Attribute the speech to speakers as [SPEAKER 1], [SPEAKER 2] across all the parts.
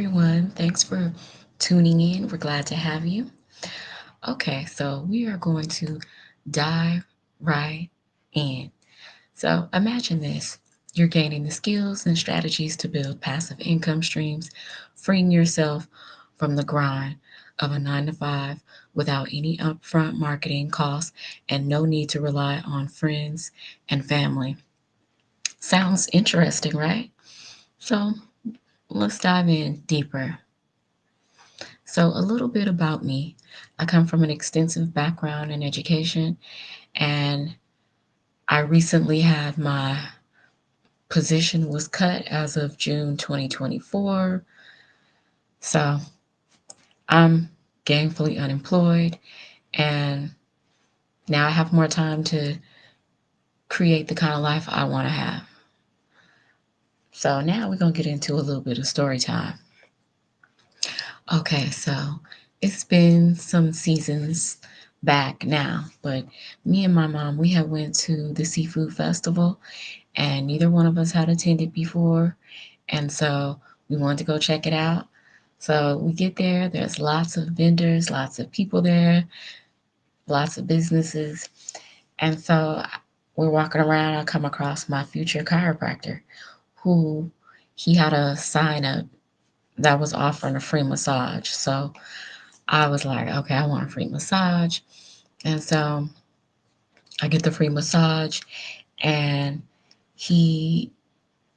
[SPEAKER 1] everyone. Thanks for tuning in. We're glad to have you. Okay, so we are going to dive right in. So imagine this: you're gaining the skills and strategies to build passive income streams, freeing yourself from the grind of a 9 to 5 without any upfront marketing costs and no need to rely on friends and family. Sounds interesting, right? So let's dive in deeper. So, a little bit about me. I come from an extensive background in education, and I recently had my position was cut as of June 2024. So, I'm gainfully unemployed, and now I have more time to create the kind of life I want to have. So, now we're going to get into a little bit of story time. Okay, so it's been some seasons back now, but me and my mom, we had went to the seafood festival and neither one of us had attended before. And so we wanted to go check it out. So we get there, there's lots of vendors, lots of people there, lots of businesses. And so we're walking around, I come across my future chiropractor who he had a sign up that was offering a free massage. So I was like, okay, I want a free massage. And so I get the free massage, and he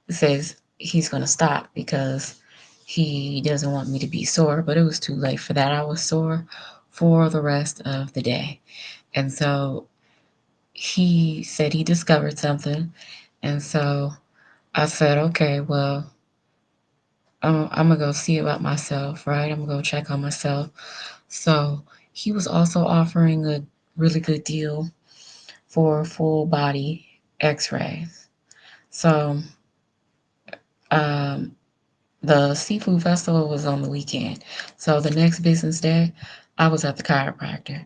[SPEAKER 1] says he's going to stop because he doesn't want me to be sore. But it was too late for that. I was sore for the rest of the day. And so he said he discovered something. And so I said, okay, well, I'm going to go see about myself, right? I'm going to go check on myself. So he was also offering a really good deal for full body x-rays. So um, the seafood festival was on the weekend. So the next business day, I was at the chiropractor.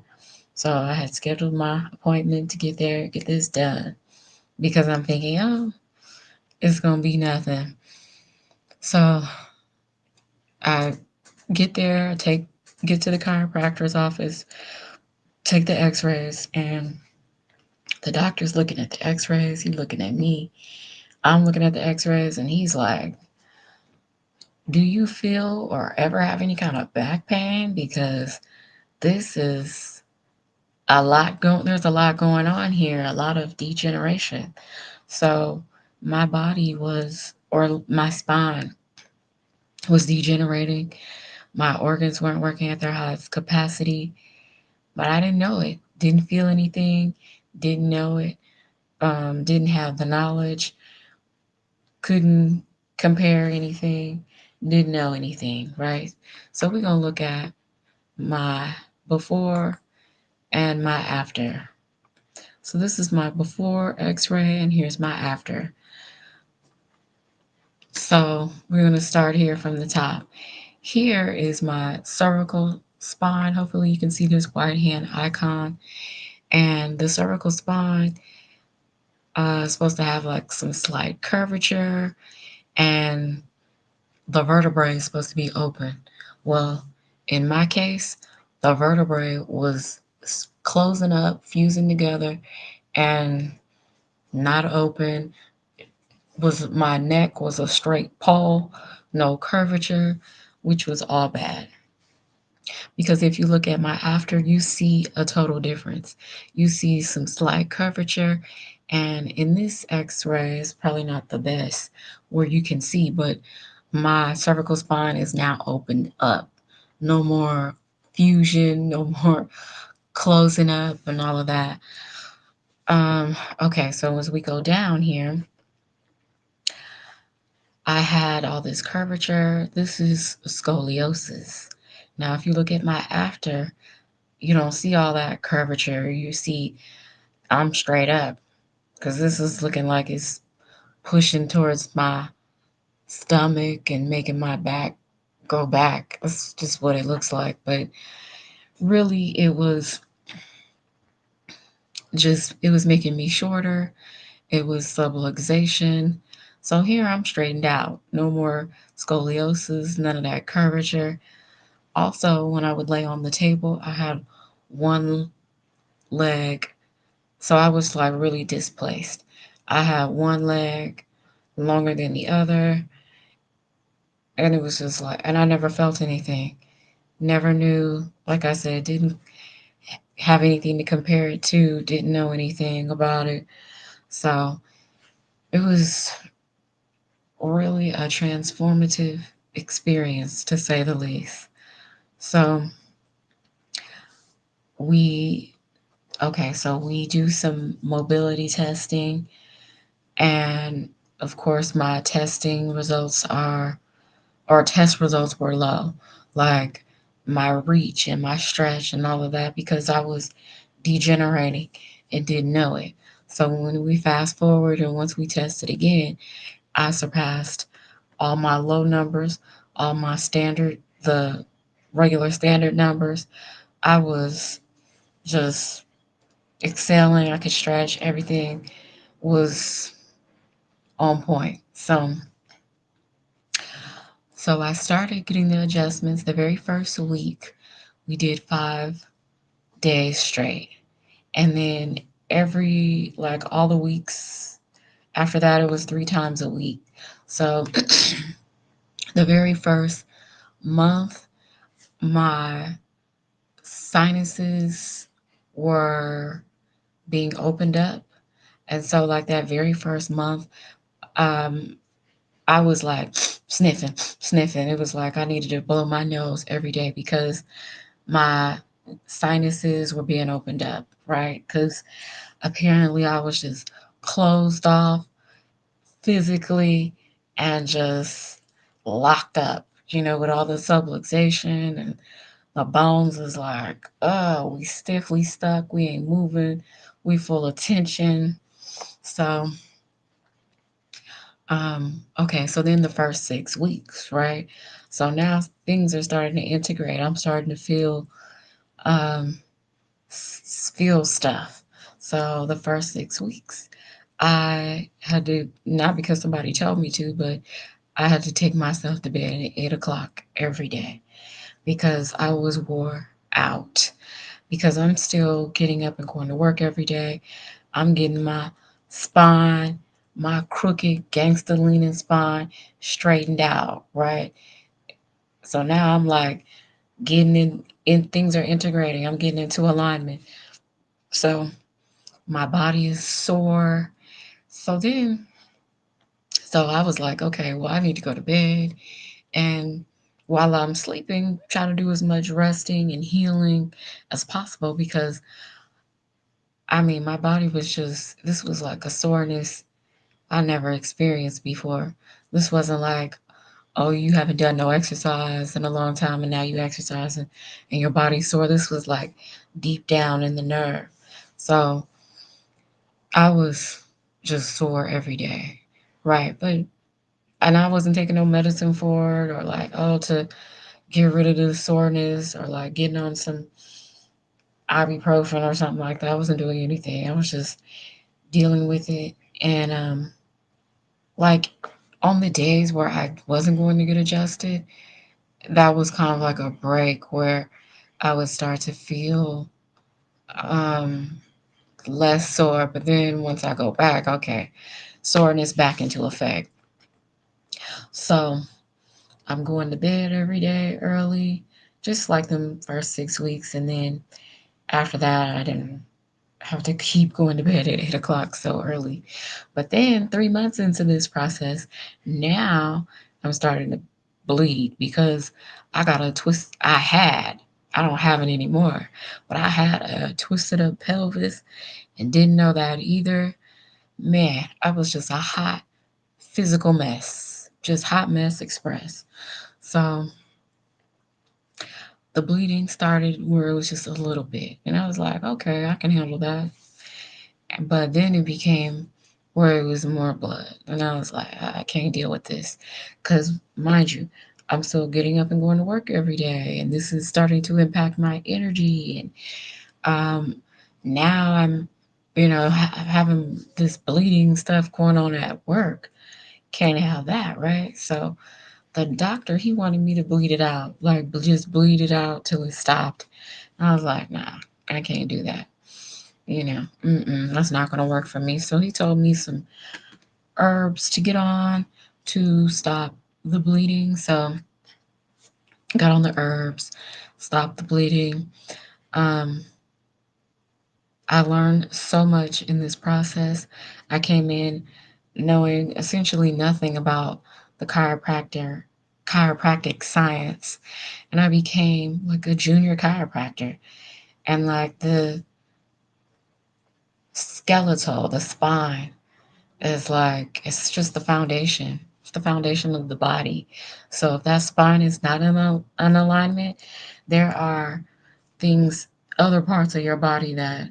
[SPEAKER 1] So I had scheduled my appointment to get there, get this done, because I'm thinking, oh, it's going to be nothing. So I get there, get to the chiropractor's office, take the x-rays, and the doctor's looking at the x-rays. He's looking at me. I'm looking at the x-rays, and he's like, do you feel or ever have any kind of back pain? Because this is there's a lot going on here, a lot of degeneration. So my body was, or my spine was degenerating. My organs weren't working at their highest capacity, but I didn't know it. Didn't feel anything, didn't know it, didn't have the knowledge, couldn't compare anything, didn't know anything, right? So we're going to look at my before and my after. So this is my before x-ray and here's my after. So we're going to start here from the top. Here is my cervical spine. Hopefully you can see this white hand icon. And the cervical spine is supposed to have like some slight curvature, and the vertebrae is supposed to be open. Well, in my case, the vertebrae was closing up, fusing together, and not open. Was my neck was a straight pole, no curvature, which was all bad. Because if you look at my after, you see a total difference. You see some slight curvature, and in this X-ray, it's probably not the best where you can see, but my cervical spine is now opened up. No more fusion, no more closing up and all of that. Okay, so as we go down here, I had all this curvature. This is scoliosis. Now, if you look at my after, you don't see all that curvature. You see I'm straight up because this is looking like it's pushing towards my stomach and making my back go back. That's just what it looks like. But really, it was making me shorter. It was subluxation. So here I'm straightened out. No more scoliosis, none of that curvature. Also, when I would lay on the table, I had one leg, so I was like really displaced. I had one leg longer than the other, and it was just like, and I never felt anything. Never knew, like I said, didn't have anything to compare it to, didn't know anything about it. So it was really a transformative experience to say the least. So we, okay, so we do some mobility testing, and of course, my testing results are, or test results were low, like my reach and my stretch and all of that, because I was degenerating and didn't know it. So when we fast forward and once we tested again, I surpassed all my low numbers, all my standard, the regular standard numbers. I was just excelling. I could stretch. Everything was on point. So I started getting the adjustments the very first week. We did 5 days straight. And then every, like all the weeks after that, it was 3 times a week. So the very first month, my sinuses were being opened up. And so, like that very first month, um, I was like sniffing, sniffing. It was like I needed to blow my nose every day because my sinuses were being opened up, right? Because apparently I was just closed off physically and just locked up, with all the subluxation, and my bones is like, oh, we stiff, we stuck, we ain't moving, we full of tension. So, okay, so then the first 6 weeks, right? So now things are starting to integrate. I'm starting to um, feel stuff. So the first 6 weeks, I had to, not because somebody told me to, but I had to take myself to bed at 8 o'clock every day because I was wore out. Because I'm still getting up and going to work every day. I'm getting my spine, my crooked gangster leaning spine straightened out, right? So now I'm like getting in things are integrating. I'm getting into alignment. So my body is sore. So then, so I was like, okay, well, I need to go to bed. And while I'm sleeping, try to do as much resting and healing as possible because I mean, my body was just, this was like a soreness I never experienced before. This wasn't like, oh, you haven't done no exercise in a long time and now you exercise and your body's sore. This was like deep down in the nerve. So I was just sore every day. Right. And I wasn't taking no medicine for it or like, oh, to get rid of the soreness or like getting on some ibuprofen or something like that. I wasn't doing anything. I was just dealing with it. And like on the days where I wasn't going to get adjusted, that was kind of like a break where I would start to feel um, less sore. But then once I go back, okay, soreness back into effect. So I'm going to bed every day early, just like the first 6 weeks. And then after that, I didn't have to keep going to bed at 8 o'clock so early. But then 3 months into this process, now I'm starting to bleed because I got a twist. I don't have it anymore, but I had a twisted up pelvis and didn't know that either. Man, I was just a hot physical mess, just hot mess express. So the bleeding started where it was just a little bit. And I was like, okay, I can handle that. But then it became where it was more blood. And I was like, I can't deal with this. Because, mind you, I'm still getting up and going to work every day. And this is starting to impact my energy. And now I'm, having this bleeding stuff going on at work. Can't have that, right? So the doctor, he wanted me to bleed it out, like just bleed it out till it stopped. And I was like, nah, I can't do that. That's not gonna work for me. So he told me some herbs to get on to stop the bleeding. So got on the herbs, stopped the bleeding. Um, I learned so much in this process. I came in knowing essentially nothing about the chiropractic science, and I became like a junior chiropractor. And like the skeletal, the spine is like it's just the foundation. It's the foundation of the body. So if that spine is not in an alignment, there are things, other parts of your body that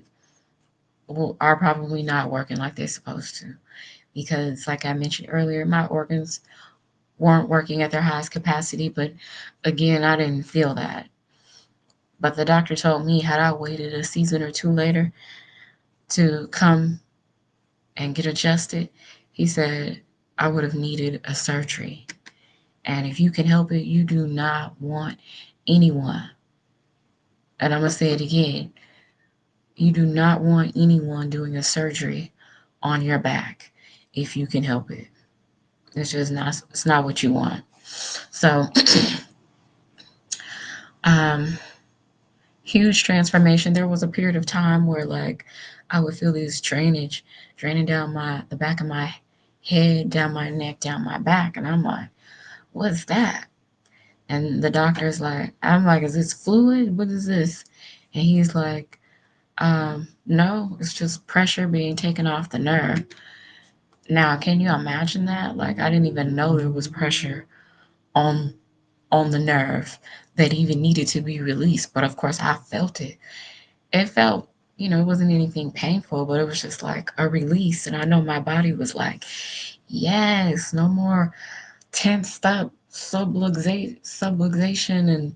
[SPEAKER 1] are probably not working like they're supposed to. Because, like I mentioned earlier, my organs weren't working at their highest capacity. But again, I didn't feel that. But the doctor told me, had I waited a season or two later to come and get adjusted, he said I would have needed a surgery. And if you can help it, you do not want anyone, and I'm going to say it again, you do not want anyone doing a surgery on your back if you can help it. It's not what you want. So, um, huge transformation. There was a period of time where like I would feel this drainage draining down the back of my head, down my neck, down my back, and I'm like, what's that? And the doctor's like, I'm like, is this fluid? What is this? And he's like, no, it's just pressure being taken off the nerve. Now, can you imagine that? Like, I didn't even know there was pressure on on the nerve that even needed to be released. But of course, I felt it. It felt, it wasn't anything painful, but it was just like a release. And I know my body was like, yes, no more tensed up subluxation, and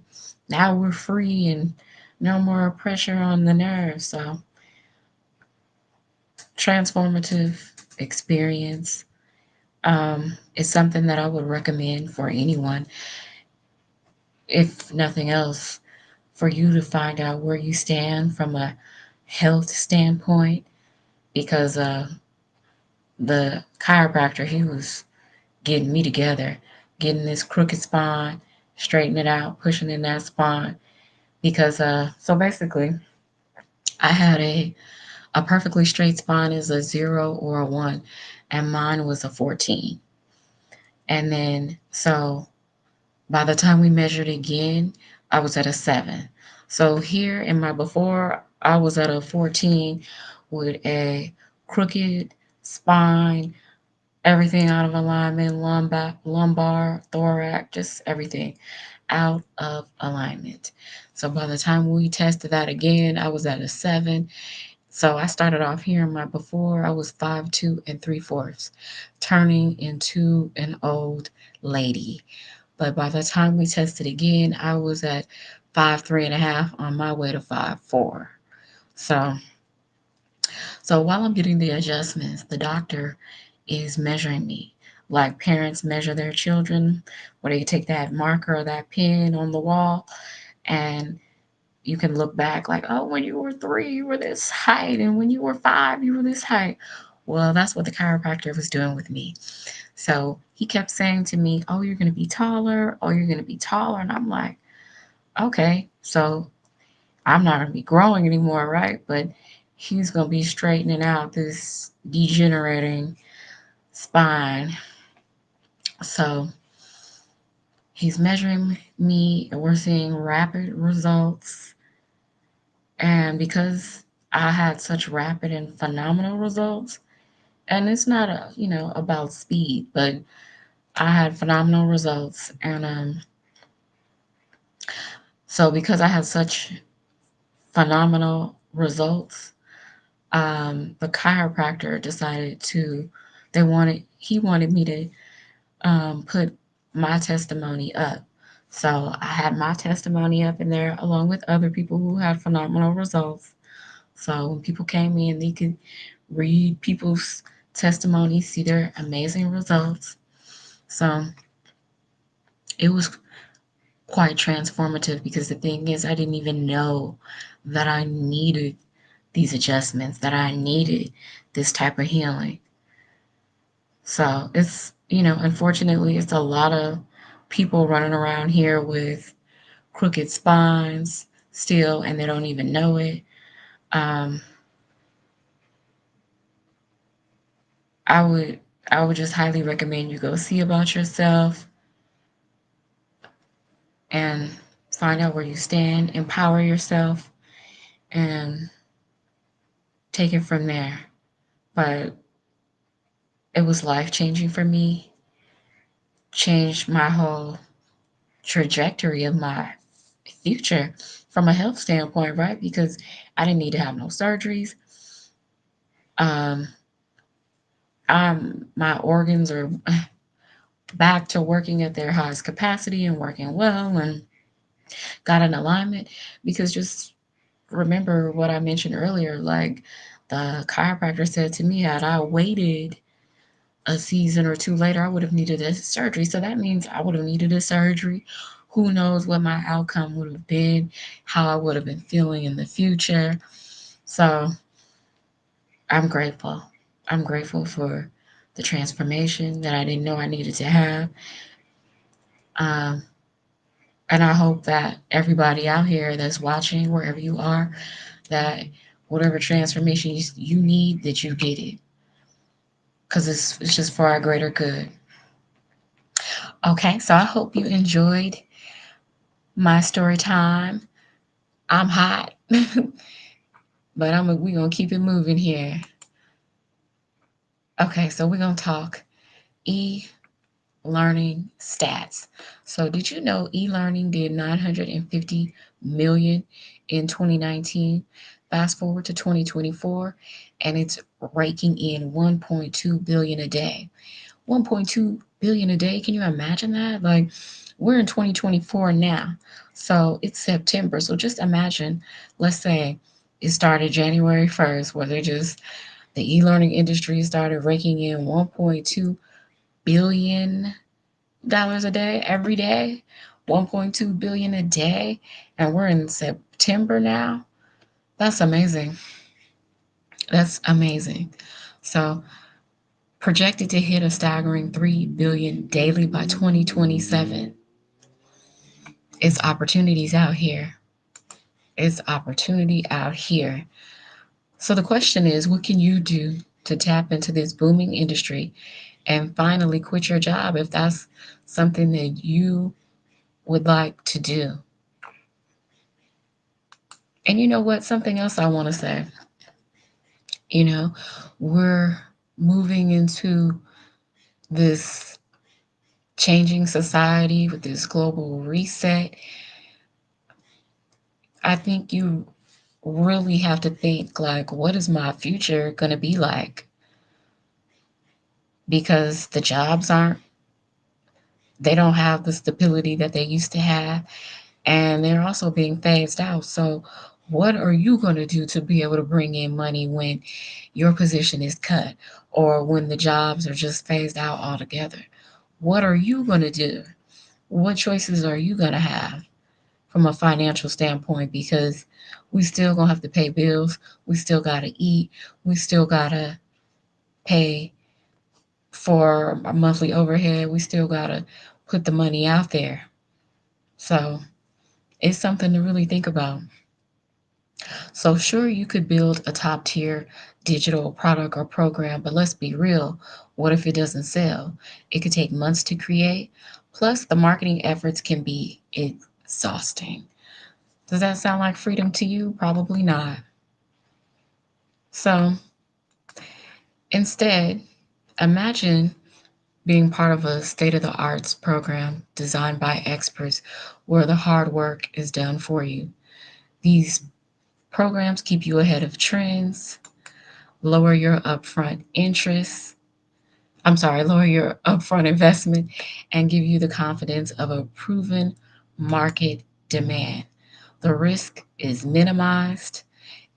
[SPEAKER 1] now we're free and no more pressure on the nerves. So transformative experience. It's something that I would recommend for anyone, if nothing else, for you to find out where you stand from a health standpoint, because the chiropractor, he was getting me together, getting this crooked spine, straightening it out, pushing in that spine. Because so basically, I had a perfectly straight spine is a 0 or a 1, and mine was a 14. And then so by the time we measured again, I was at a 7. So here in my before, I was at a 14 with a crooked spine, everything out of alignment, lumbar, thorax, just everything out of alignment. So by the time we tested that again, I was at a 7. So I started off here in my before, I was 5'2" and 3/4, turning into an old lady. But by the time we tested again, I was at 5'3.5" on my way to 5'4". So so while I'm getting the adjustments, the doctor is measuring me like parents measure their children, where they take that marker or that pen on the wall, and you can look back like, oh, when you were 3, you were this height, and when you were 5, you were this height. Well, that's what the chiropractor was doing with me. So he kept saying to me, oh, you're going to be taller. Oh, you're going to be taller. And I'm like, okay, so I'm not going to be growing anymore, right? But he's going to be straightening out this degenerating spine. So he's measuring me, and we're seeing rapid results. And because I had such rapid and phenomenal results, and it's not about speed, but I had phenomenal results. And so because I had such phenomenal results, the chiropractor decided to, he wanted me to put my testimony up. So I had my testimony up in there along with other people who had phenomenal results. So when people came in, they could read people's testimonies, see their amazing results. So it was quite transformative because the thing is, I didn't even know that I needed these adjustments, that I needed this type of healing. So it's, unfortunately, it's a lot of people running around here with crooked spines still, and they don't even know it. Um, I would, I would just highly recommend you go see about yourself and find out where you stand, empower yourself, and take it from there. But it was life changing for me, changed my whole trajectory of my future from a health standpoint, right? Because I didn't need to have no surgeries. Um, my organs are back to working at their highest capacity and working well and got an alignment because just remember what I mentioned earlier, like the chiropractor said to me, had I waited a season or two later, I would have needed a surgery. So that means I would have needed a surgery. Who knows what my outcome would have been, how I would have been feeling in the future. So I'm grateful. I'm grateful for the transformation that I didn't know I needed to have. Um, and I hope that everybody out here that's watching, wherever you are, that whatever transformation you need, that you get it. Because it's just for our greater good. Okay, so I hope you enjoyed my story time. I'm hot, but we gonna keep it moving here. Okay, so we're gonna talk e-learning stats. So did you know e-learning did 950 million in 2019? Fast forward to 2024, and it's raking in 1.2 billion a day. 1.2 billion a day. Can you imagine that? Like, we're in 2024 now. So it's September. So just imagine, let's say it started January 1st, where the e-learning industry started raking in 1.2 billion dollars a day every day. 1.2 billion a day, and we're in September now. That's amazing. That's amazing. So projected to hit a staggering 3 billion daily by 2027. It's opportunities out here. It's opportunity out here. So the question is, what can you do to tap into this booming industry and finally quit your job if that's something that you would like to do? And you know what? Something else I want to say. You know, we're moving into this changing society with this global reset. I think you really have to think, like, what is my future going to be like? Because the jobs they don't have the stability that they used to have, and they're also being phased out. So what are you going to do to be able to bring in money when your position is cut or when the jobs are just phased out altogether? What are you going to do? What choices are you going to have from a financial standpoint? Because we still going to have to pay bills. We still got to eat. We still got to pay for our monthly overhead. We still got to put the money out there. So it's something to really think about. So, sure, you could build a top tier digital product or program, but let's be real. What if it doesn't sell? It could take months to create. Plus, the marketing efforts can be exhausting. Does that sound like freedom to you? Probably not. So, instead, imagine being part of a state of the arts program designed by experts where the hard work is done for you. These programs keep you ahead of trends, lower your upfront interest. Lower your upfront investment and give you the confidence of a proven market demand. The risk is minimized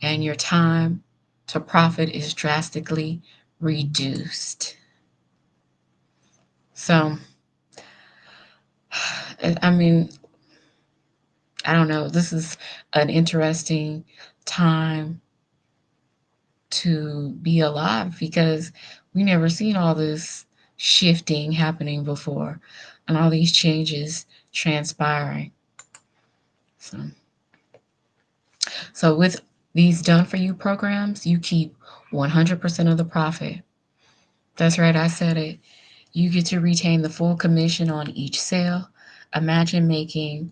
[SPEAKER 1] and your time to profit is drastically reduced. So, I mean, I don't know. This is an interesting time to be alive because we never seen all this shifting happening before and all these changes transpiring. So, so with these done for you programs, you keep 100% of the profit. That's right, I said it. You get to retain the full commission on each sale. Imagine making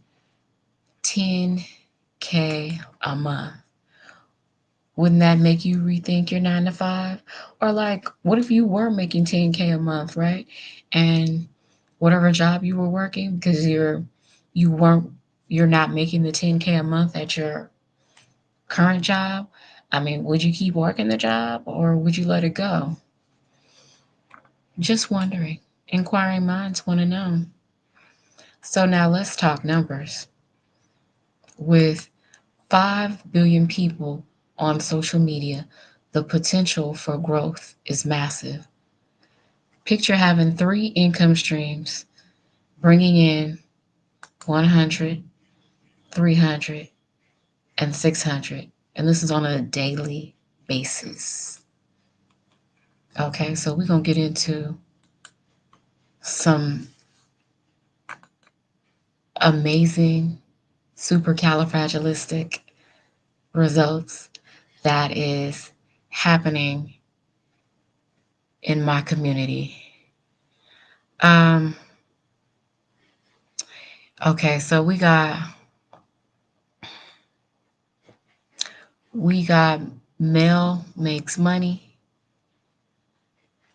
[SPEAKER 1] 10K a month. Wouldn't that make you rethink your 9 to 5? Or like, what if you were making 10K a month, right? And whatever job you were working, because you weren't you're not making the 10K a month at your current job. I mean, would you keep working the job or would you let it go? Just wondering. Inquiring minds want to know. So now let's talk numbers. With 5 billion people on social media, the potential for growth is massive. Picture having 3 income streams, bringing in 100, 300, and 600. And this is on a daily basis. Okay, so we're going to get into some amazing supercalifragilistic results that is happening in my community. Um, okay, so we got Mel makes money.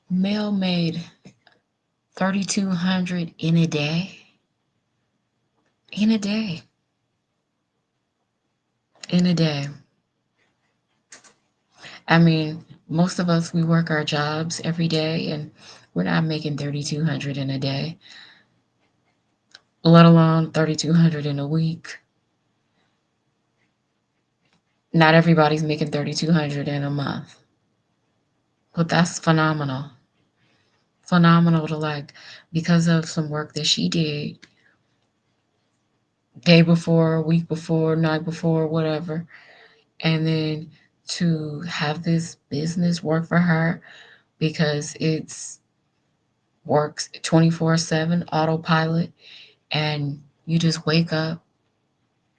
[SPEAKER 1] Mel made 3,200 in a day. In a day. In a day. I mean, most of us we work our jobs every day and we're not making 3,200 in a day, let alone 3,200 in a week. Not everybody's making 3,200 in a month. But that's phenomenal. Phenomenal to like because of some work that she did day before, week before, night before, whatever. And then to have this business work for her because it's works 24/7 autopilot and you just wake up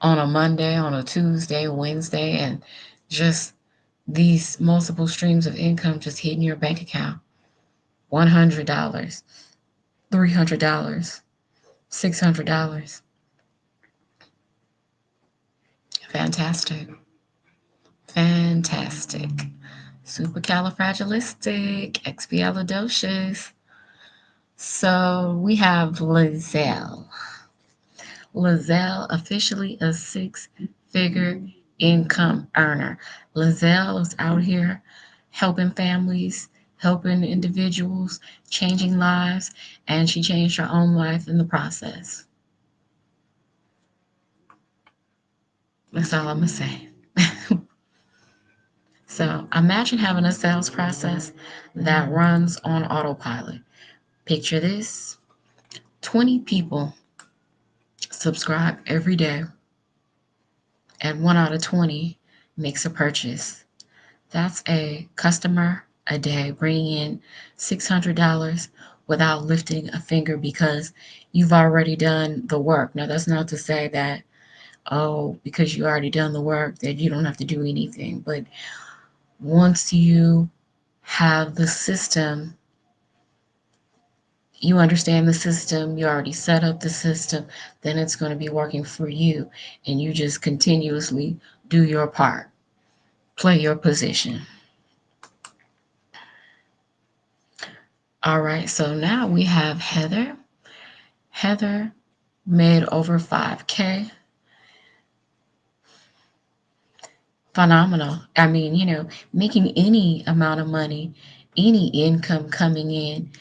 [SPEAKER 1] on a Monday, on a Tuesday, Wednesday and just these multiple streams of income just hitting your bank account. $100, $300, $600. Fantastic. Fantastic. Supercalifragilistic, So we have Lizelle. Lizelle, officially a six-figure income earner. Lizelle is out here helping families, helping individuals, changing lives, and she changed her own life in the process. That's all I'm going to say. So imagine having a sales process that runs on autopilot. Picture this: 20 people subscribe every day, and 1 out of 20 makes a purchase. That's a customer a day bringing in $600 without lifting a finger because you've already done the work. Now, that's not to say that, oh, because you already done the work, that you don't have to do anything. But once you have the system, you understand the system, you already set up the system, then it's going to be working for you. And you just continuously do your part, play your position. All right, so now we have Heather. Heather made over 5K. Phenomenal. I mean, making any amount of money, any income coming in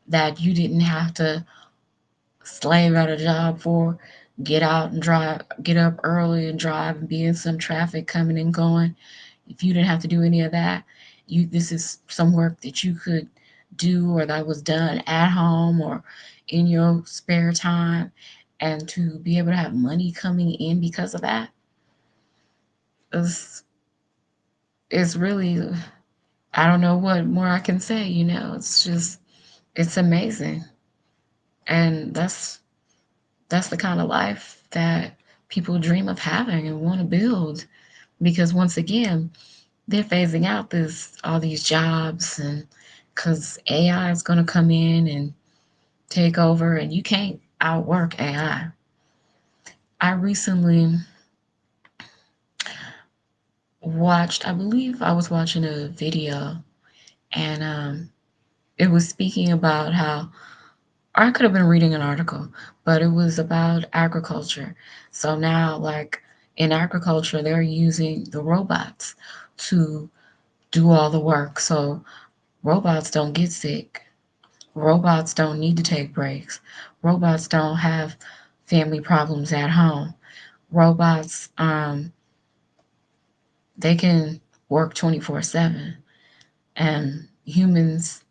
[SPEAKER 1] that you didn't have to slave at a job for, get out and drive, get up early and drive and be in some traffic coming and going. If you didn't have to do any of that, this is some work that you could do or that was done at home or in your spare time and to be able to have money coming in because of that is really, I don't know what more I can say, it's just it's amazing. And that's the kind of life that people dream of having and want to build, because once again, they're phasing out this all these jobs, and because AI is going to come in and take over, and you can't outwork AI. I recently I believe I was watching a video, and it was speaking about how, or I could have been reading an article, but it was about agriculture. So now, like in agriculture, they're using the robots to do all the work. So robots don't get sick. Robots don't need to take breaks. Robots don't have family problems at home. Robots, they can work 24/7, and humans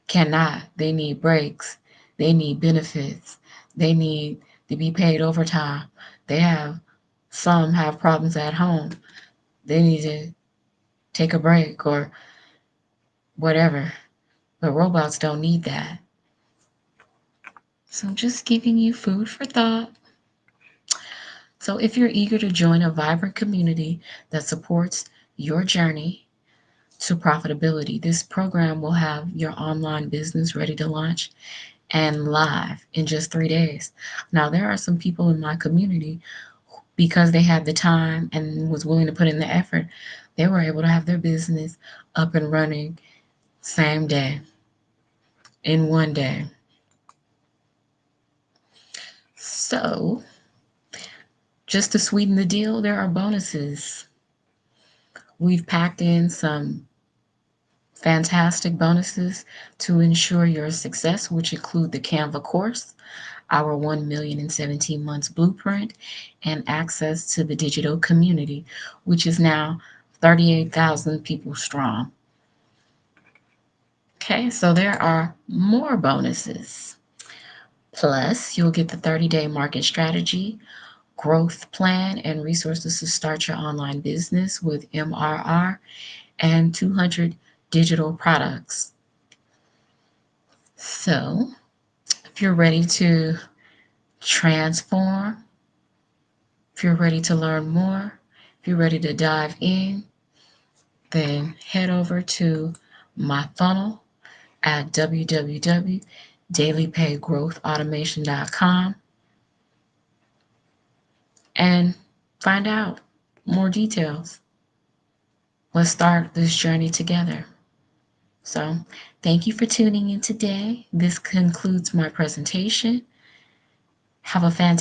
[SPEAKER 1] cannot. They need breaks. They need benefits. They need to be paid overtime. Some have problems at home. They need to take a break or whatever. But robots don't need that. So just giving you food for thought. So if you're eager to join a vibrant community that supports your journey to profitability, this program will have your online business ready to launch and live in just 3 days. Now, there are some people in my community, because they had the time and was willing to put in the effort, they were able to have their business up and running same day, in one day. So, just to sweeten the deal, there are bonuses. We've packed in some fantastic bonuses to ensure your success, which include the Canva course, our 1 million in 17 months blueprint, and access to the digital community, which is now 38,000 people strong. Okay, so there are more bonuses. Plus, you'll get the 30-day market strategy, growth plan, and resources to start your online business with MRR, and 200 digital products. So, if you're ready to transform, if you're ready to learn more, if you're ready to dive in, then head over to my funnel at www.dailypaygrowthautomation.com and find out more details. Let's start this journey together. So, thank you for tuning in today. This concludes my presentation. Have a fantastic